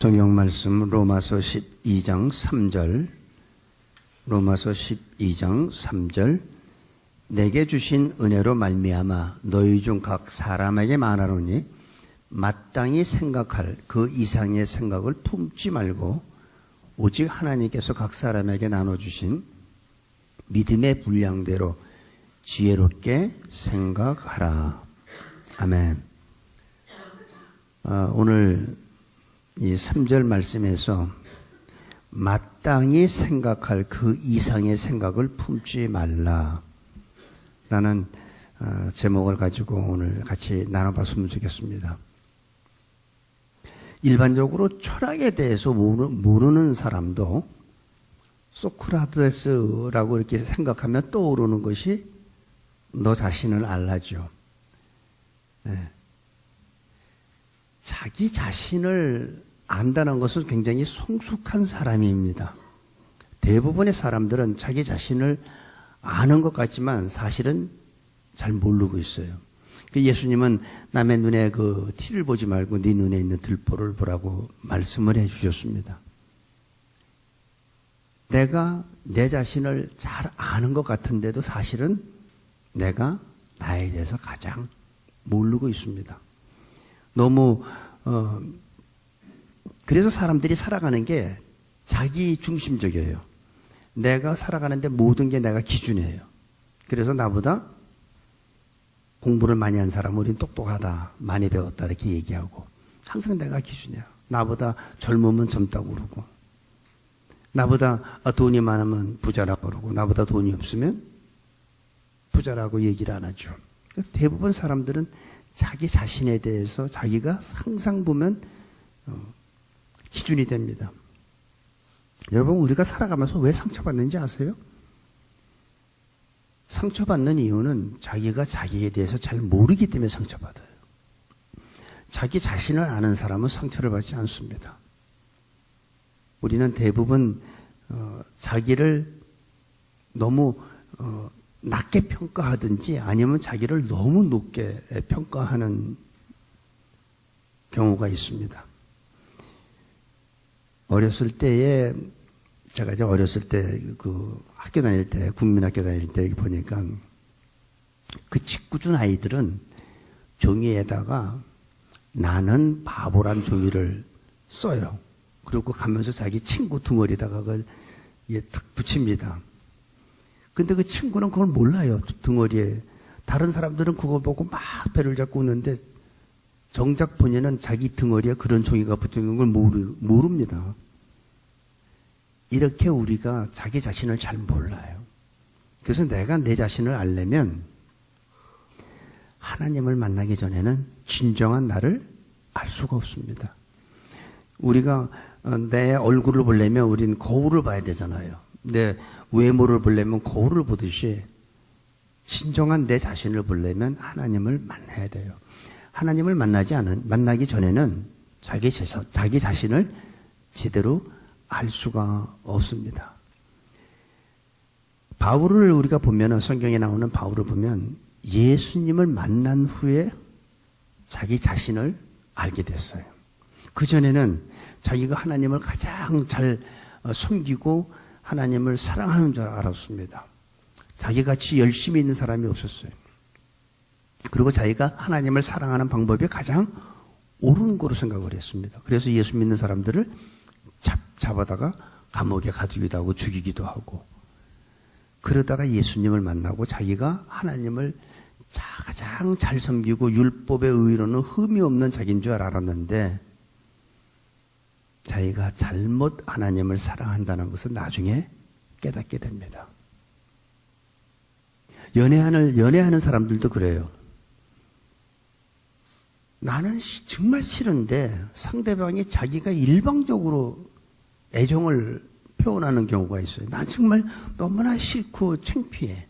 성경 말씀 로마서 12장 3절. 로마서 12장 3절. 내게 주신 은혜로 말미암아 너희 중 각 사람에게 말하노니 마땅히 생각할 그 이상의 생각을 품지 말고 오직 하나님께서 각 사람에게 나눠주신 믿음의 분량대로 지혜롭게 생각하라. 아멘. 오늘 이 3절 말씀에서 마땅히 생각할 그 이상의 생각을 품지 말라 라는 제목을 가지고 오늘 같이 나눠봤으면 좋겠습니다. 일반적으로 철학에 대해서 모르는 사람도 소크라테스라고 이렇게 생각하면 떠오르는 것이 너 자신을 알라죠. 네. 자기 자신을 안다는 것은 굉장히 성숙한 사람입니다. 대부분의 사람들은 자기 자신을 아는 것 같지만 사실은 잘 모르고 있어요. 예수님은 남의 눈에 그 티를 보지 말고 네 눈에 있는 들보를 보라고 말씀을 해 주셨습니다. 내가 내 자신을 잘 아는 것 같은데도 사실은 내가 나에 대해서 가장 모르고 있습니다. 너무 그래서 사람들이 살아가는 게 자기 중심적이에요. 내가 살아가는데 모든 게 내가 기준이에요. 그래서 나보다 공부를 많이 한 사람은 우린 똑똑하다, 많이 배웠다 이렇게 얘기하고 항상 내가 기준이야. 나보다 젊으면 젊다고 그러고 나보다 돈이 많으면 부자라고 그러고 나보다 돈이 없으면 부자라고 얘기를 안 하죠. 대부분 사람들은 자기 자신에 대해서 자기가 항상 보면 기준이 됩니다. 여러분, 우리가 살아가면서 왜 상처받는지 아세요? 상처받는 이유는 자기가 자기에 대해서 잘 모르기 때문에 상처받아요. 자기 자신을 아는 사람은 상처를 받지 않습니다. 우리는 대부분 자기를 너무 낮게 평가하든지 아니면 자기를 너무 높게 평가하는 경우가 있습니다. 어렸을 때에 제가 이제 어렸을 때 그 학교 다닐 때 국민학교 다닐 때 보니까 그 짓궂은 아이들은 종이에다가 나는 바보란 종이를 써요. 그리고 가면서 자기 친구 등어리에다가 그걸 탁 붙입니다. 근데 그 친구는 그걸 몰라요. 등어리에. 다른 사람들은 그걸 보고 막 배를 잡고 웃는데 정작 본인은 자기 등어리에 그런 종이가 붙어있는 걸 모릅니다. 이렇게 우리가 자기 자신을 잘 몰라요. 그래서 내가 내 자신을 알려면 하나님을 만나기 전에는 진정한 나를 알 수가 없습니다. 우리가 내 얼굴을 보려면 우리는 거울을 봐야 되잖아요. 내 외모를 보려면 거울을 보듯이 진정한 내 자신을 보려면 하나님을 만나야 돼요. 하나님을 만나기 전에는 자기 자신을 제대로 알 수가 없습니다. 바울을 우리가 보면 성경에 나오는 바울을 보면 예수님을 만난 후에 자기 자신을 알게 됐어요. 그전에는 자기가 하나님을 가장 잘 섬기고 하나님을 사랑하는 줄 알았습니다. 자기같이 열심히 있는 사람이 없었어요. 그리고 자기가 하나님을 사랑하는 방법이 가장 옳은 거로 생각을 했습니다. 그래서 예수 믿는 사람들을 잡아다가 감옥에 가두기도 하고 죽이기도 하고 그러다가 예수님을 만나고 자기가 하나님을 가장 잘 섬기고 율법의 의로는 흠이 없는 자기인 줄 알았는데 자기가 잘못 하나님을 사랑한다는 것을 나중에 깨닫게 됩니다. 연애하는 사람들도 그래요. 나는 정말 싫은데 상대방이 자기가 일방적으로 애정을 표현하는 경우가 있어요. 난 정말 너무나 싫고 창피해.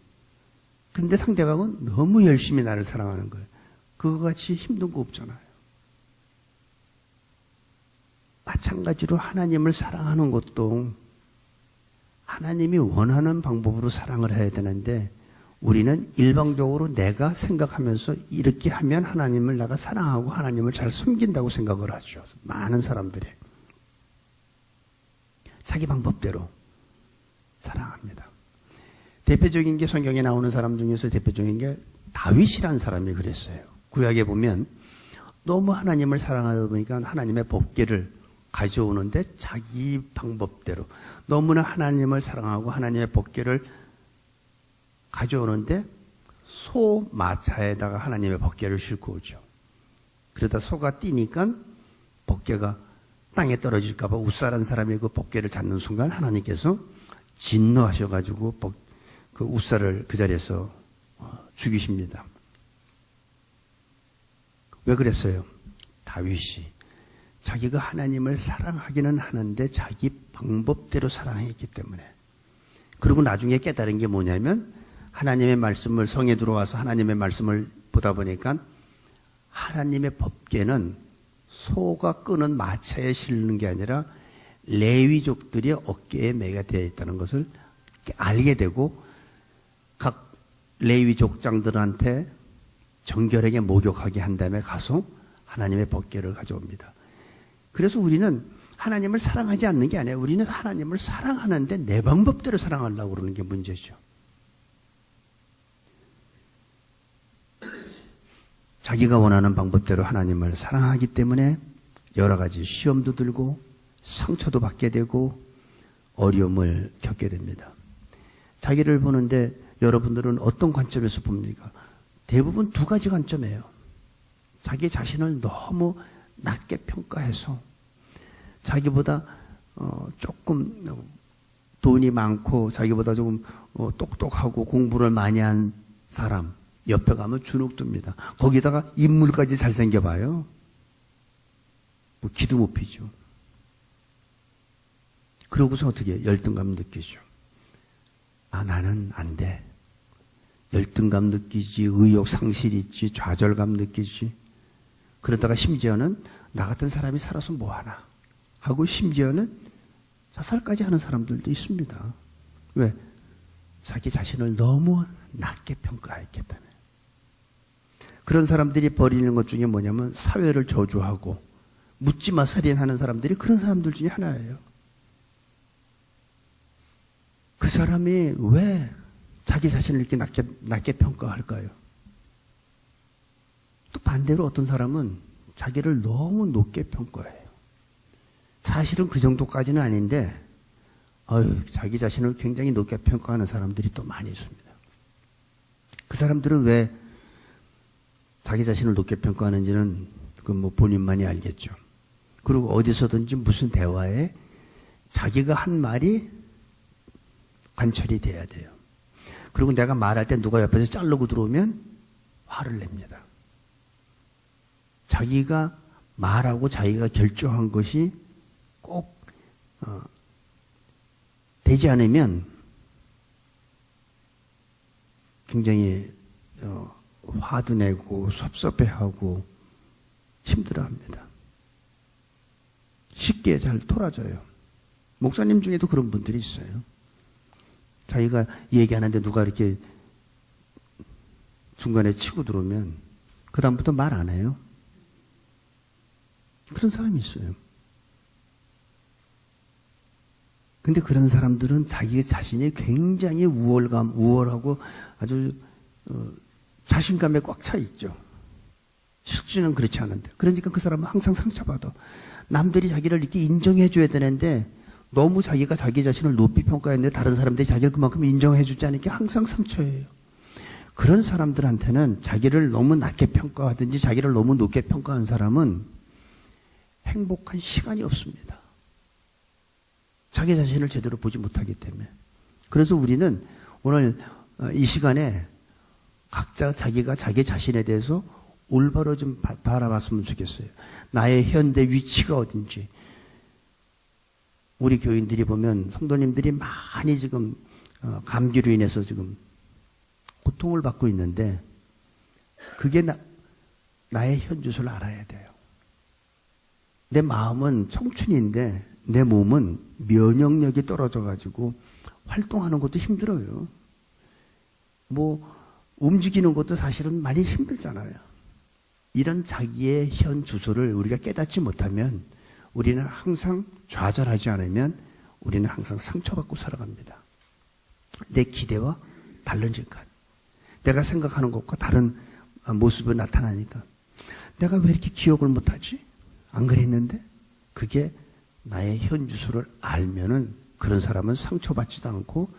근데 상대방은 너무 열심히 나를 사랑하는 거예요. 그거 같이 힘든 거 없잖아요. 마찬가지로 하나님을 사랑하는 것도 하나님이 원하는 방법으로 사랑을 해야 되는데 우리는 일방적으로 내가 생각하면서 이렇게 하면 하나님을 내가 사랑하고 하나님을 잘 섬긴다고 생각을 하죠. 많은 사람들이. 자기 방법대로 사랑합니다. 대표적인 게 성경에 나오는 사람 중에서 대표적인 게 다윗이라는 사람이 그랬어요. 구약에 보면 너무 하나님을 사랑하다 보니까 하나님의 법궤를 가져오는데 자기 방법대로 너무나 하나님을 사랑하고 하나님의 법궤를 가져오는데 소 마차에다가 하나님의 법궤를 싣고 오죠. 그러다 소가 뛰니까 법궤가 땅에 떨어질까 봐 웃사란 사람이 그 법궤를 잡는 순간 하나님께서 진노하셔가지고 그 웃사를 그 자리에서 죽이십니다. 왜 그랬어요? 다윗이 자기가 하나님을 사랑하기는 하는데 자기 방법대로 사랑했기 때문에. 그리고 나중에 깨달은 게 뭐냐면 하나님의 말씀을 성에 들어와서 하나님의 말씀을 보다 보니까 하나님의 법궤는 소가 끄는 마차에 실는 게 아니라 레위족들이 어깨에 매가 되어 있다는 것을 알게 되고 각 레위 족장들한테 정결하게 목욕하게 한 다음에 가서 하나님의 법궤를 가져옵니다. 그래서 우리는 하나님을 사랑하지 않는 게 아니에요. 우리는 하나님을 사랑하는데 내 방법대로 사랑하려고 그러는 게 문제죠. 자기가 원하는 방법대로 하나님을 사랑하기 때문에 여러 가지 시험도 들고 상처도 받게 되고 어려움을 겪게 됩니다. 자기를 보는데 여러분들은 어떤 관점에서 봅니까? 대부분 두 가지 관점이에요. 자기 자신을 너무 낮게 평가해서 자기보다 조금 돈이 많고 자기보다 조금 똑똑하고 공부를 많이 한 사람 옆에 가면 주눅듭니다. 거기다가 인물까지 잘생겨봐요. 뭐 기도 못 피죠. 그러고서 어떻게 열등감 느끼죠. 아, 나는 안 돼. 열등감 느끼지, 의욕 상실 있지, 좌절감 느끼지. 그러다가 심지어는 나 같은 사람이 살아서 뭐하나 하고 심지어는 자살까지 하는 사람들도 있습니다. 왜? 자기 자신을 너무 낮게 평가했기 때문에. 그런 사람들이 벌이는 것 중에 뭐냐면 사회를 저주하고 묻지마 살인하는 사람들이 그런 사람들 중에 하나예요. 그 사람이 왜 자기 자신을 이렇게 낮게 평가할까요? 또 반대로 어떤 사람은 자기를 너무 높게 평가해요. 사실은 그 정도까지는 아닌데 자기 자신을 굉장히 높게 평가하는 사람들이 또 많이 있습니다. 그 사람들은 왜 자기 자신을 높게 평가하는지는 뭐 본인만이 알겠죠. 그리고 어디서든지 무슨 대화에 자기가 한 말이 관철이 돼야 돼요. 그리고 내가 말할 때 누가 옆에서 자르고 들어오면 화를 냅니다. 자기가 말하고 자기가 결정한 것이 꼭 되지 않으면 굉장히 화도 내고 섭섭해하고 힘들어합니다. 쉽게 잘 돌아져요. 목사님 중에도 그런 분들이 있어요. 자기가 얘기하는데 누가 이렇게 중간에 치고 들어오면 그 다음부터 말 안 해요. 그런 사람이 있어요. 근데 그런 사람들은 자기 자신이 굉장히 우월하고 아주 자신감에 꽉 차 있죠. 실제는 그렇지 않은데. 그러니까 그 사람은 항상 상처받아. 남들이 자기를 이렇게 인정해줘야 되는데 너무 자기가 자기 자신을 높이 평가했는데 다른 사람들이 자기를 그만큼 인정해주지 않으니까 항상 상처예요. 그런 사람들한테는 자기를 너무 낮게 평가하든지 자기를 너무 높게 평가한 사람은 행복한 시간이 없습니다. 자기 자신을 제대로 보지 못하기 때문에. 그래서 우리는 오늘 이 시간에 각자 자기가 자기 자신에 대해서 올바로 좀 바라봤으면 좋겠어요. 나의 현대 위치가 어딘지. 우리 교인들이 보면 성도님들이 많이 지금 감기로 인해서 지금 고통을 받고 있는데 그게 나의 현주소를 알아야 돼요. 내 마음은 청춘인데 내 몸은 면역력이 떨어져가지고 활동하는 것도 힘들어요. 뭐 움직이는 것도 사실은 많이 힘들잖아요. 이런 자기의 현 주소를 우리가 깨닫지 못하면 우리는 항상 좌절하지 않으면 우리는 항상 상처받고 살아갑니다. 내 기대와 다르니까. 내가 생각하는 것과 다른 모습이 나타나니까. 내가 왜 이렇게 기억을 못하지? 안 그랬는데? 그게 나의 현 주소를 알면은 그런 사람은 상처받지도 않고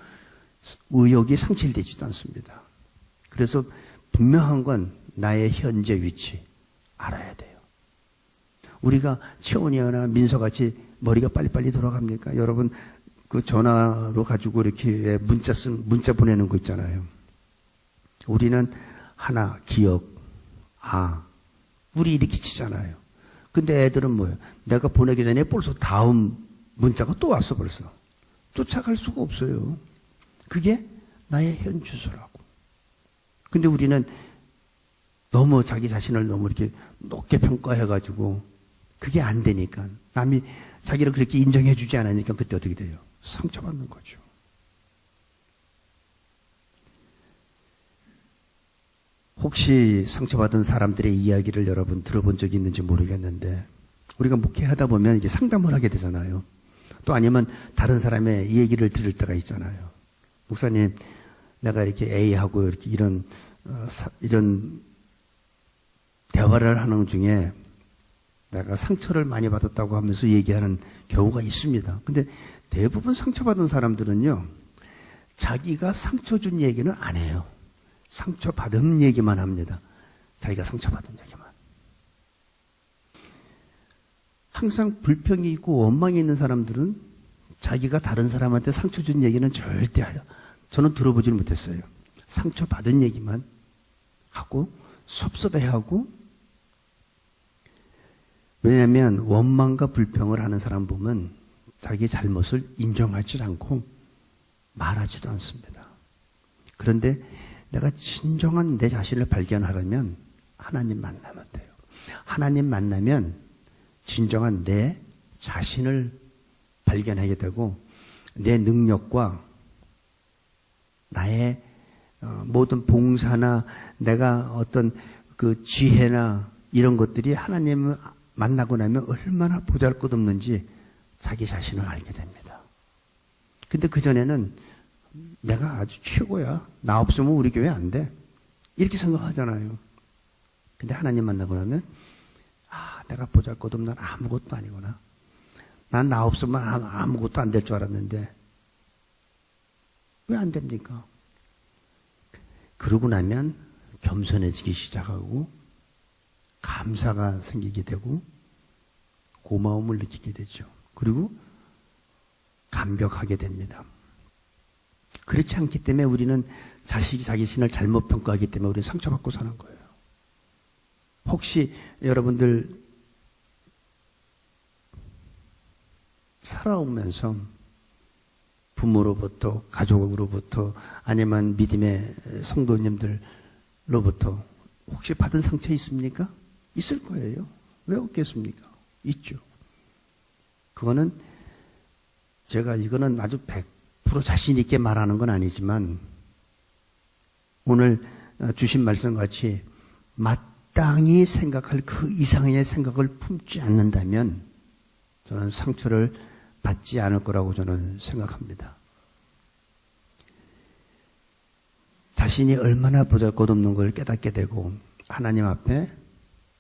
의욕이 상실되지도 않습니다. 그래서 분명한 건 나의 현재 위치 알아야 돼요. 우리가 채원이나 민서같이 머리가 빨리빨리 돌아갑니까? 여러분 그 전화로 가지고 이렇게 문자 보내는 거 있잖아요. 우리는 하나 기억 우리 이렇게 치잖아요. 근데 애들은 뭐예요? 내가 보내기 전에 벌써 다음 문자가 또 왔어 벌써. 쫓아갈 수가 없어요. 그게 나의 현 주소라고. 근데 우리는 너무 자기 자신을 너무 이렇게 높게 평가해가지고 그게 안 되니까 남이 자기를 그렇게 인정해 주지 않으니까 그때 어떻게 돼요? 상처받는 거죠. 혹시 상처받은 사람들의 이야기를 여러분 들어본 적이 있는지 모르겠는데 우리가 목회하다 보면 이게 상담을 하게 되잖아요. 또 아니면 다른 사람의 얘기를 들을 때가 있잖아요. 목사님, 내가 이렇게 A하고 이렇게 이런 대화를 하는 중에 내가 상처를 많이 받았다고 하면서 얘기하는 경우가 있습니다. 근데 대부분 상처받은 사람들은요, 자기가 상처 준 얘기는 안 해요. 상처받은 얘기만 합니다. 자기가 상처받은 얘기만. 항상 불평이 있고 원망이 있는 사람들은 자기가 다른 사람한테 상처 준 얘기는 절대 하죠. 저는 들어보지를 못했어요. 상처받은 얘기만 하고 섭섭해하고. 왜냐하면 원망과 불평을 하는 사람 보면 자기 잘못을 인정하지 않고 말하지도 않습니다. 그런데 내가 진정한 내 자신을 발견하려면 하나님 만나면 돼요. 하나님 만나면 진정한 내 자신을 발견하게 되고 내 능력과 나의 모든 봉사나 내가 어떤 그 지혜나 이런 것들이 하나님을 만나고 나면 얼마나 보잘것없는지 자기 자신을 알게 됩니다. 근데 그전에는 내가 아주 최고야. 나 없으면 우리 교회 안 돼. 이렇게 생각하잖아요. 근데 하나님 만나고 나면 내가 보잘것없는 아무것도 아니구나. 난 나 없으면 아무것도 안 될 줄 알았는데 왜 안 됩니까? 그러고 나면 겸손해지기 시작하고 감사가 생기게 되고 고마움을 느끼게 되죠. 그리고 감격하게 됩니다. 그렇지 않기 때문에 우리는 자기 자신을 잘못 평가하기 때문에 우리는 상처받고 사는 거예요. 혹시 여러분들 살아오면서 부모로부터 가족으로부터 아니면 믿음의 성도님들로부터 혹시 받은 상처 있습니까? 있을 거예요. 왜 없겠습니까? 있죠. 그거는 제가 이거는 아주 100% 자신 있게 말하는 건 아니지만 오늘 주신 말씀 같이 마땅히 생각할 그 이상의 생각을 품지 않는다면 저는 상처를 받지 않을 거라고 저는 생각합니다. 자신이 얼마나 보잘것없는 걸 깨닫게 되고 하나님 앞에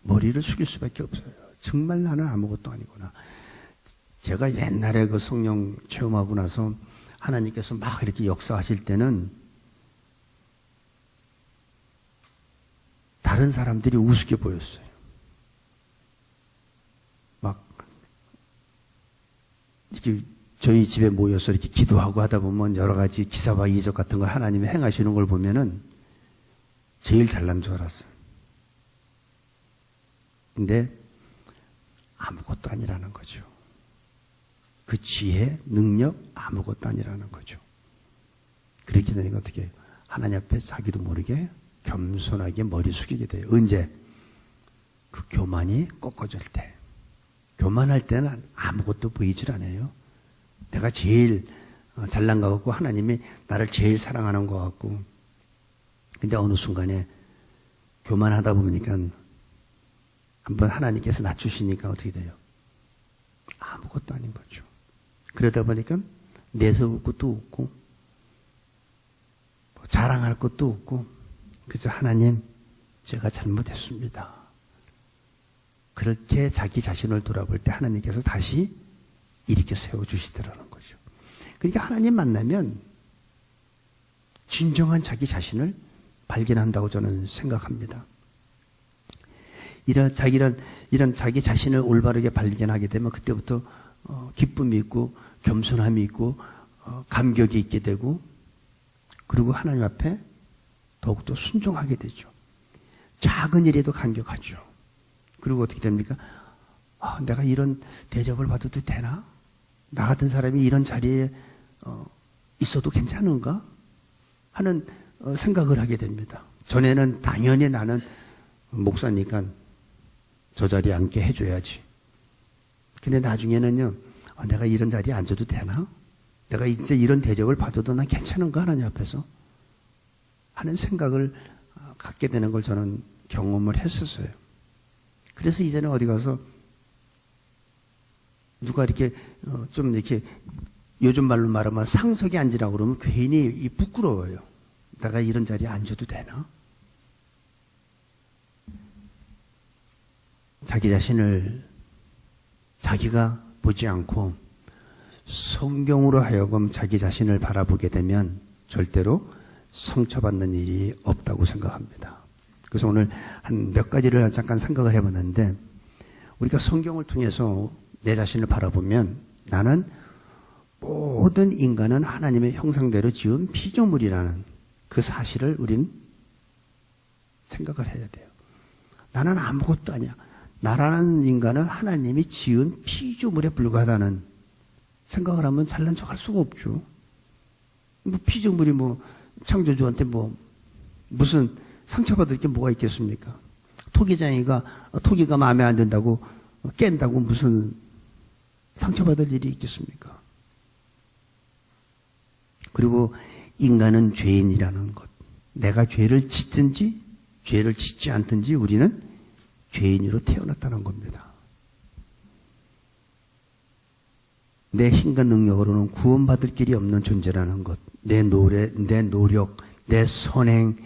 머리를 숙일 수밖에 없어요. 정말 나는 아무것도 아니구나. 제가 옛날에 그 성령 체험하고 나서 하나님께서 막 이렇게 역사하실 때는 다른 사람들이 우습게 보였어요. 막 이렇게 저희 집에 모여서 이렇게 기도하고 하다 보면 여러 가지 기사와 이적 같은 거 하나님이 행하시는 걸 보면은 제일 잘난 줄 알았어요. 근데 아무것도 아니라는 거죠. 그 지혜, 능력 아무것도 아니라는 거죠. 그렇게 되니까 어떻게 해요? 하나님 앞에 자기도 모르게 겸손하게 머리 숙이게 돼요. 언제? 그 교만이 꺾어질 때. 교만할 때는 아무것도 보이질 않아요. 내가 제일 잘난 것 같고 하나님이 나를 제일 사랑하는 것 같고. 근데 어느 순간에 교만하다 보니까 한번 하나님께서 낮추시니까 어떻게 돼요? 아무것도 아닌 거죠. 그러다 보니까 내세울 것도 없고 자랑할 것도 없고 그저 하나님 제가 잘못했습니다. 그렇게 자기 자신을 돌아볼 때 하나님께서 다시 일으켜 세워주시더라는 거죠. 그러니까 하나님 만나면 진정한 자기 자신을 발견한다고 저는 생각합니다. 이런 자기 자신을 올바르게 발견하게 되면 그때부터 기쁨이 있고 겸손함이 있고 감격이 있게 되고 그리고 하나님 앞에 더욱더 순종하게 되죠. 작은 일에도 감격하죠. 그리고 어떻게 됩니까? 내가 이런 대접을 받아도 되나? 나 같은 사람이 이런 자리에 있어도 괜찮은가? 하는 생각을 하게 됩니다. 전에는 당연히 나는 목사니까 저 자리에 앉게 해줘야지. 근데 나중에는요, 내가 이런 자리에 앉아도 되나? 내가 이제 이런 대접을 받아도 난 괜찮은가? 하나님 앞에서? 하는 생각을 갖게 되는 걸 저는 경험을 했었어요. 그래서 이제는 어디 가서 누가 이렇게 좀 이렇게 요즘 말로 말하면 상석에 앉으라고 그러면 괜히 부끄러워요. 내가 이런 자리에 앉아도 되나? 자기 자신을 자기가 보지 않고 성경으로 하여금 자기 자신을 바라보게 되면 절대로 상처받는 일이 없다고 생각합니다. 그래서 오늘 한 몇 가지를 잠깐 생각을 해봤는데 우리가 성경을 통해서 내 자신을 바라보면 나는 모든 인간은 하나님의 형상대로 지은 피조물이라는 그 사실을 우린 생각을 해야 돼요. 나는 아무것도 아니야. 나라는 인간은 하나님이 지은 피조물에 불과하다는 생각을 하면 잘난 척할 수가 없죠. 뭐 피조물이 창조주한테 무슨 상처받을 게 뭐가 있겠습니까? 토기가 마음에 안 든다고 깬다고 무슨 상처받을 일이 있겠습니까? 그리고 인간은 죄인이라는 것. 내가 죄를 짓든지 죄를 짓지 않든지 우리는 죄인으로 태어났다는 겁니다. 내 힘과 능력으로는 구원받을 길이 없는 존재라는 것. 내 노력, 내 선행,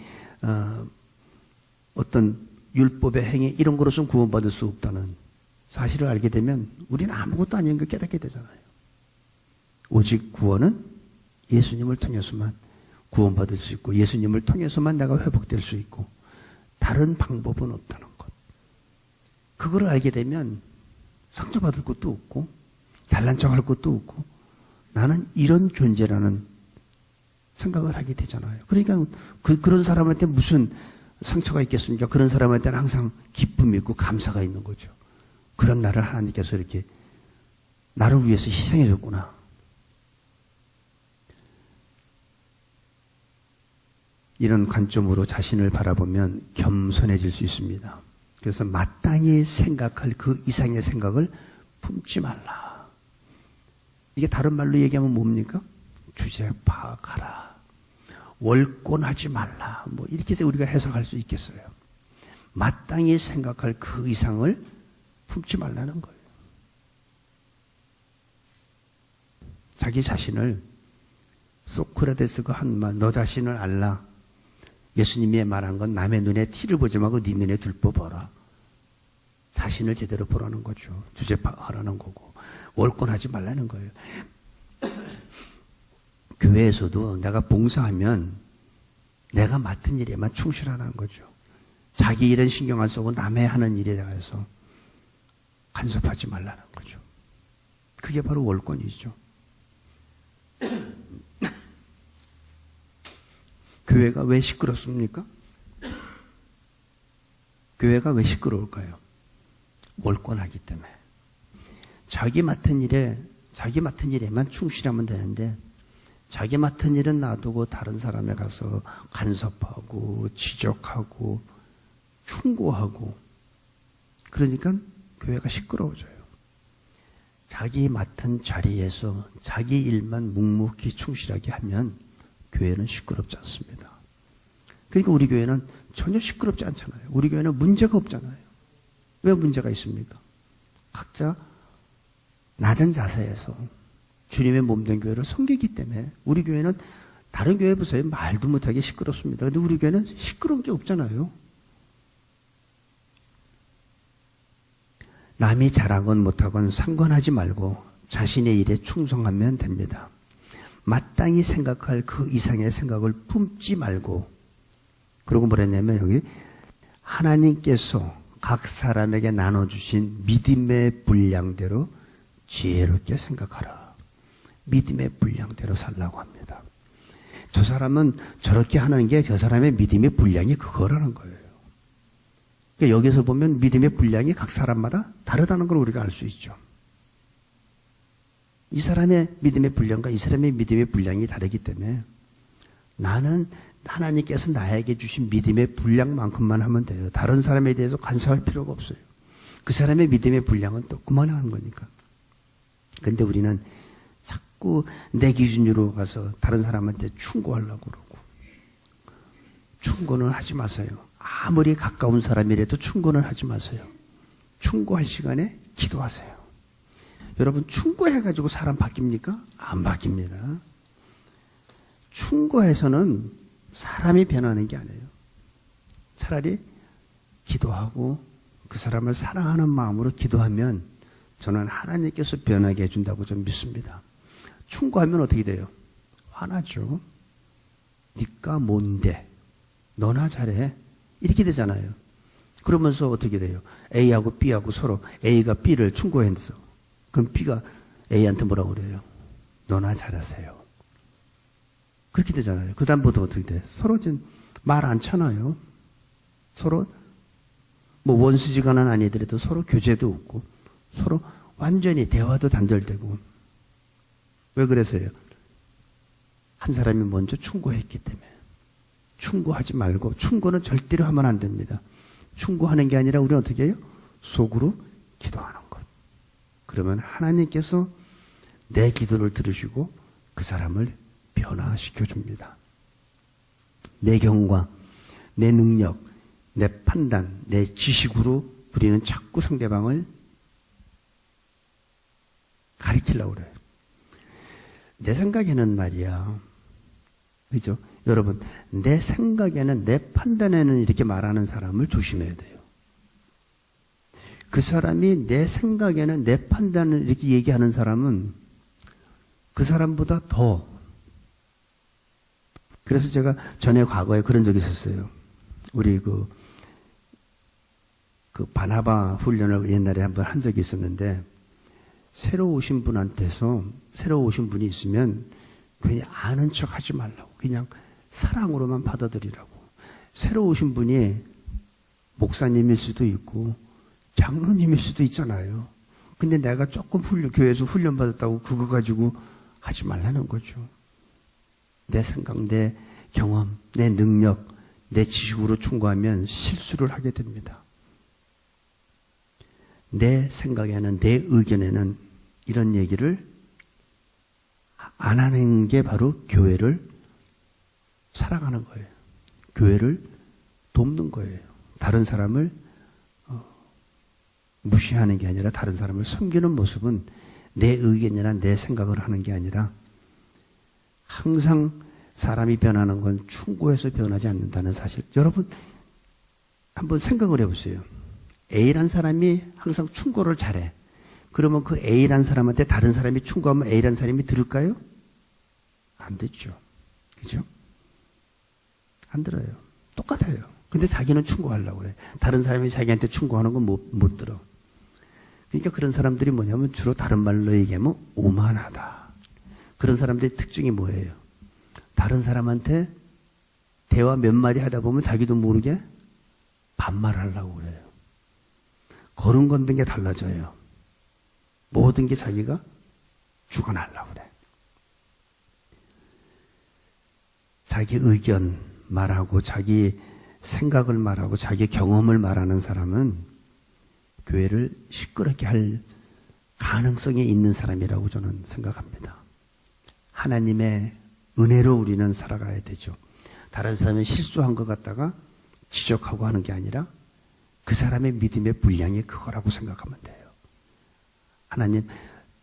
어떤 율법의 행위 이런 거로서는 구원받을 수 없다는 사실을 알게 되면 우리는 아무것도 아닌 걸 깨닫게 되잖아요. 오직 구원은 예수님을 통해서만 구원받을 수 있고 예수님을 통해서만 내가 회복될 수 있고 다른 방법은 없다는 것. 그걸 알게 되면 상처받을 것도 없고 잘난 척할 것도 없고 나는 이런 존재라는 생각을 하게 되잖아요. 그러니까 그런 사람한테 무슨 상처가 있겠습니까? 그런 사람한테는 항상 기쁨이 있고 감사가 있는 거죠. 그런 나를 하나님께서 이렇게 나를 위해서 희생해 줬구나. 이런 관점으로 자신을 바라보면 겸손해질 수 있습니다. 그래서 마땅히 생각할 그 이상의 생각을 품지 말라. 이게 다른 말로 얘기하면 뭡니까? 주제 파악하라. 월권하지 말라. 이렇게 해서 우리가 해석할 수 있겠어요. 마땅히 생각할 그 이상을 품지 말라는 거예요. 자기 자신을 소크라테스가 한 말, 너 자신을 알라. 예수님이 말한 건 남의 눈에 티를 보지 말고 네 눈에 들떠보라. 자신을 제대로 보라는 거죠. 주제 파악하라는 거고 월권하지 말라는 거예요. 교회에서도 내가 봉사하면 내가 맡은 일에만 충실하라는 거죠. 자기 일은 신경 안 쓰고 남의 하는 일에 대해서 간섭하지 말라는 거죠. 그게 바로 월권이죠. 교회가 왜 시끄럽습니까? 교회가 왜 시끄러울까요? 월권하기 때문에. 자기 맡은 일에만 충실하면 되는데 자기 맡은 일은 놔두고 다른 사람에 가서 간섭하고 지적하고 충고하고 그러니까 교회가 시끄러워져요. 자기 맡은 자리에서 자기 일만 묵묵히 충실하게 하면 교회는 시끄럽지 않습니다. 그러니까 우리 교회는 전혀 시끄럽지 않잖아요. 우리 교회는 문제가 없잖아요. 왜 문제가 있습니까? 각자 낮은 자세에서 주님의 몸된 교회를 섬기기 때문에. 우리 교회는 다른 교회 보세요. 말도 못하게 시끄럽습니다. 근데 우리 교회는 시끄러운 게 없잖아요. 남이 잘하건 못하건 상관하지 말고 자신의 일에 충성하면 됩니다. 마땅히 생각할 그 이상의 생각을 품지 말고, 그리고 뭐랬냐면 여기 하나님께서 각 사람에게 나눠주신 믿음의 분량대로 지혜롭게 생각하라. 믿음의 분량대로 살라고 합니다. 저 사람은 저렇게 하는 게 저 사람의 믿음의 분량이 그거라는 거예요. 그러니까 여기서 보면 믿음의 분량이 각 사람마다 다르다는 걸 우리가 알 수 있죠. 이 사람의 믿음의 분량과 이 사람의 믿음의 분량이 다르기 때문에 나는 하나님께서 나에게 주신 믿음의 분량만큼만 하면 돼요. 다른 사람에 대해서 간섭할 필요가 없어요. 그 사람의 믿음의 분량은 또 그만하는 거니까. 근데 우리는 자꾸 내 기준으로 가서 다른 사람한테 충고하려고 그러고. 충고는 하지 마세요. 아무리 가까운 사람이라도 충고는 하지 마세요. 충고할 시간에 기도하세요. 여러분, 충고해가지고 사람 바뀝니까? 안 바뀝니다. 충고해서는 사람이 변하는 게 아니에요. 차라리 기도하고 그 사람을 사랑하는 마음으로 기도하면 저는 하나님께서 변하게 해준다고 좀 믿습니다. 충고하면 어떻게 돼요? 화나죠. 니가 뭔데? 너나 잘해. 이렇게 되잖아요. 그러면서 어떻게 돼요? A하고 B하고 서로 A가 B를 충고했어. 그럼 B가 A한테 뭐라고 그래요? 너나 잘하세요. 그렇게 되잖아요. 그 다음부터 어떻게 돼요? 서로 말 안 쳐놔요. 서로 뭐 원수지간은 아니더라도 서로 교제도 없고 서로 완전히 대화도 단절되고. 왜 그래서요? 한 사람이 먼저 충고했기 때문에. 충고하지 말고, 충고는 절대로 하면 안 됩니다. 충고하는 게 아니라 우리는 어떻게 해요? 속으로 기도하는 것. 그러면 하나님께서 내 기도를 들으시고 그 사람을 변화시켜 줍니다. 내 경험과 내 능력, 내 판단, 내 지식으로 우리는 자꾸 상대방을 가리키려고 그래요. 내 생각에는 말이야. 그죠? 여러분, 내 생각에는, 내 판단에는 이렇게 말하는 사람을 조심해야 돼요. 그 사람이 내 생각에는, 내 판단을 이렇게 얘기하는 사람은 그 사람보다 더. 그래서 제가 전에 과거에 그런 적이 있었어요. 우리 그 바나바 훈련을 옛날에 한번 한 적이 있었는데, 새로 오신 분한테서, 새로 오신 분이 있으면 괜히 아는 척 하지 말라고. 그냥 사랑으로만 받아들이라고. 새로 오신 분이 목사님일 수도 있고 장로님일 수도 있잖아요. 근데 내가 조금 교회에서 훈련 받았다고 그거 가지고 하지 말라는 거죠. 내 생각, 내 경험, 내 능력, 내 지식으로 충고하면 실수를 하게 됩니다. 내 생각에는, 내 의견에는 이런 얘기를 안 하는 게 바로 교회를 사랑하는 거예요. 교회를 돕는 거예요. 다른 사람을 무시하는 게 아니라 다른 사람을 섬기는 모습은 내 의견이나 내 생각을 하는 게 아니라 항상 사람이 변하는 건 충고해서 변하지 않는다는 사실. 여러분 한번 생각을 해보세요. A란 사람이 항상 충고를 잘해. 그러면 그 A란 사람한테 다른 사람이 충고하면 A란 사람이 들을까요? 안 듣죠. 그죠? 안 들어요. 똑같아요. 근데 자기는 충고하려고 그래. 다른 사람이 자기한테 충고하는 건 못 들어. 그러니까 그런 사람들이 뭐냐면 주로 다른 말로 얘기하면 오만하다. 그런 사람들의 특징이 뭐예요? 다른 사람한테 대화 몇 마디 하다 보면 자기도 모르게 반말하려고 그래요. 걸음 걷는 게 달라져요. 모든 게 자기가 주관하려고 그래. 자기 의견 말하고 자기 생각을 말하고 자기 경험을 말하는 사람은 교회를 시끄럽게 할 가능성이 있는 사람이라고 저는 생각합니다. 하나님의 은혜로 우리는 살아가야 되죠. 다른 사람이 실수한 것 같다가 지적하고 하는 게 아니라 그 사람의 믿음의 분량이 그거라고 생각하면 돼요. 하나님,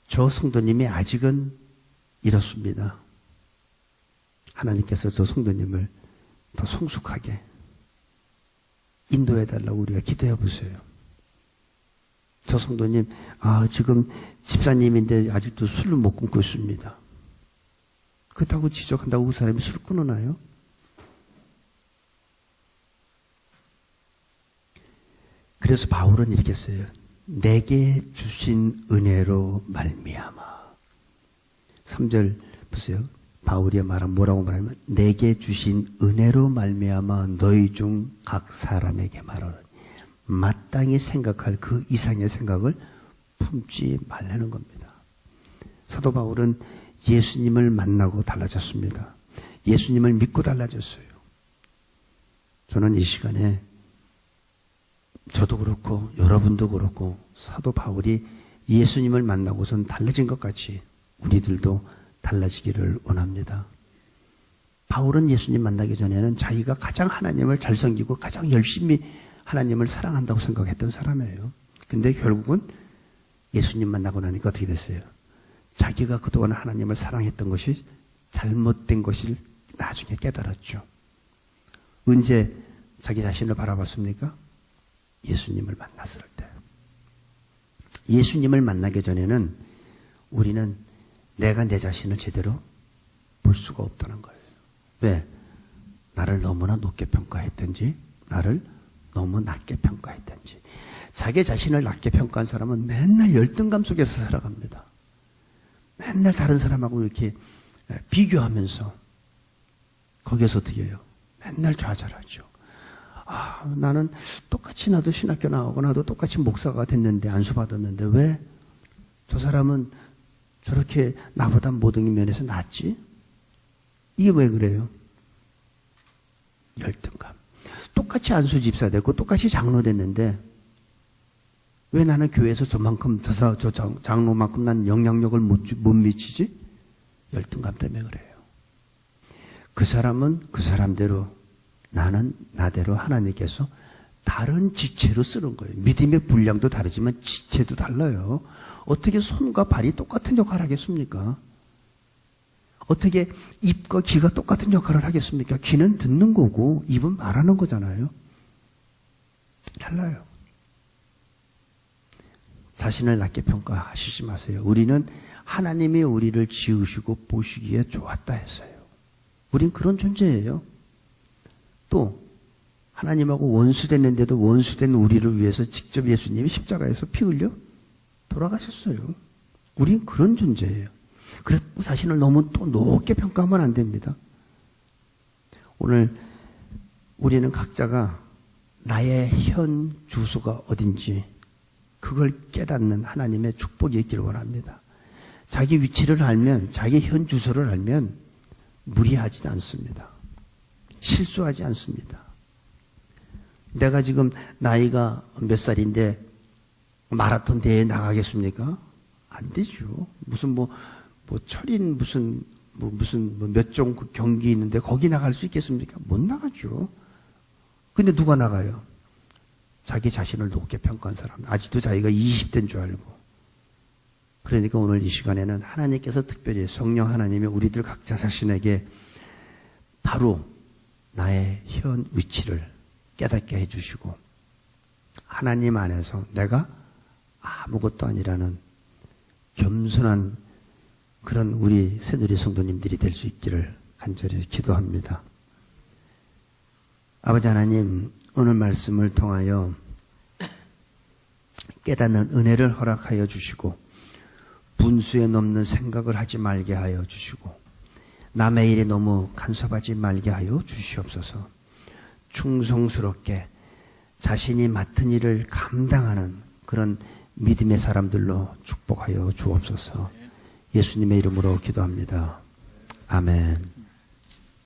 저 성도님이 아직은 이렇습니다. 하나님께서 저 성도님을 더 성숙하게 인도해달라고 우리가 기도해 보세요. 저 성도님, 지금 집사님인데 아직도 술을 못 끊고 있습니다. 그렇다고 지적한다고 그 사람이 술을 끊어나요? 그래서 바울은 이렇게 써요. 내게 주신 은혜로 말미암아. 3절 보세요. 바울이 뭐라고 말하면 내게 주신 은혜로 말미암아 너희 중 각 사람에게 말하라. 마땅히 생각할 그 이상의 생각을 품지 말라는 겁니다. 사도 바울은 예수님을 만나고 달라졌습니다. 예수님을 믿고 달라졌어요. 저는 이 시간에 저도 그렇고 여러분도 그렇고 사도 바울이 예수님을 만나고선 달라진 것 같이 우리들도 달라지기를 원합니다. 바울은 예수님 만나기 전에는 자기가 가장 하나님을 잘 섬기고 가장 열심히 하나님을 사랑한다고 생각했던 사람이에요. 근데 결국은 예수님 만나고 나니까 어떻게 됐어요? 자기가 그동안 하나님을 사랑했던 것이 잘못된 것을 나중에 깨달았죠. 언제 자기 자신을 바라봤습니까? 예수님을 만났을 때. 예수님을 만나기 전에는 우리는 내가 내 자신을 제대로 볼 수가 없다는 거예요. 왜? 나를 너무나 높게 평가했든지 나를 너무 낮게 평가했든지. 자기 자신을 낮게 평가한 사람은 맨날 열등감 속에서 살아갑니다. 맨날 다른 사람하고 이렇게 비교하면서 거기에서 어떻게 해요? 맨날 좌절하죠. 나는 똑같이 나도 신학교 나오고 나도 똑같이 목사가 됐는데 안수받았는데 왜 저 사람은 저렇게 나보다 모든 면에서 낫지? 이게 왜 그래요? 열등감. 똑같이 안수 집사 됐고 똑같이 장로 됐는데 왜 나는 교회에서 저만큼 저 장로만큼 난 영향력을 못 미치지? 열등감 때문에 그래요. 그 사람은 그 사람대로 나는 나대로 하나님께서 다른 지체로 쓰는 거예요. 믿음의 분량도 다르지만 지체도 달라요. 어떻게 손과 발이 똑같은 역할을 하겠습니까? 어떻게 입과 귀가 똑같은 역할을 하겠습니까? 귀는 듣는 거고 입은 말하는 거잖아요. 달라요. 자신을 낮게 평가하시지 마세요. 우리는 하나님이 우리를 지으시고 보시기에 좋았다 했어요. 우린 그런 존재예요. 또 하나님하고 원수됐는데도 원수된 우리를 위해서 직접 예수님이 십자가에서 피 흘려 돌아가셨어요. 우린 그런 존재예요. 그래서 자신을 너무 또 높게 평가하면 안 됩니다. 오늘 우리는 각자가 나의 현 주소가 어딘지 그걸 깨닫는 하나님의 축복이 있기를 원합니다. 자기 위치를 알면, 자기 현 주소를 알면 무리하지 않습니다. 실수하지 않습니다. 내가 지금 나이가 몇 살인데 마라톤 대회에 나가겠습니까? 안 되죠. 무슨 철인 몇 종 경기 있는데 거기 나갈 수 있겠습니까? 못 나가죠. 근데 누가 나가요? 자기 자신을 높게 평가한 사람. 아직도 자기가 20대인 줄 알고. 그러니까 오늘 이 시간에는 하나님께서 특별히 성령 하나님이 우리들 각자 자신에게 바로 나의 현 위치를 깨닫게 해주시고 하나님 안에서 내가 아무것도 아니라는 겸손한 그런 우리 새누리 성도님들이 될 수 있기를 간절히 기도합니다. 아버지 하나님, 오늘 말씀을 통하여 깨닫는 은혜를 허락하여 주시고 분수에 넘는 생각을 하지 말게 하여 주시고 남의 일에 너무 간섭하지 말게 하여 주시옵소서. 충성스럽게 자신이 맡은 일을 감당하는 그런 믿음의 사람들로 축복하여 주옵소서. 예수님의 이름으로 기도합니다. 아멘.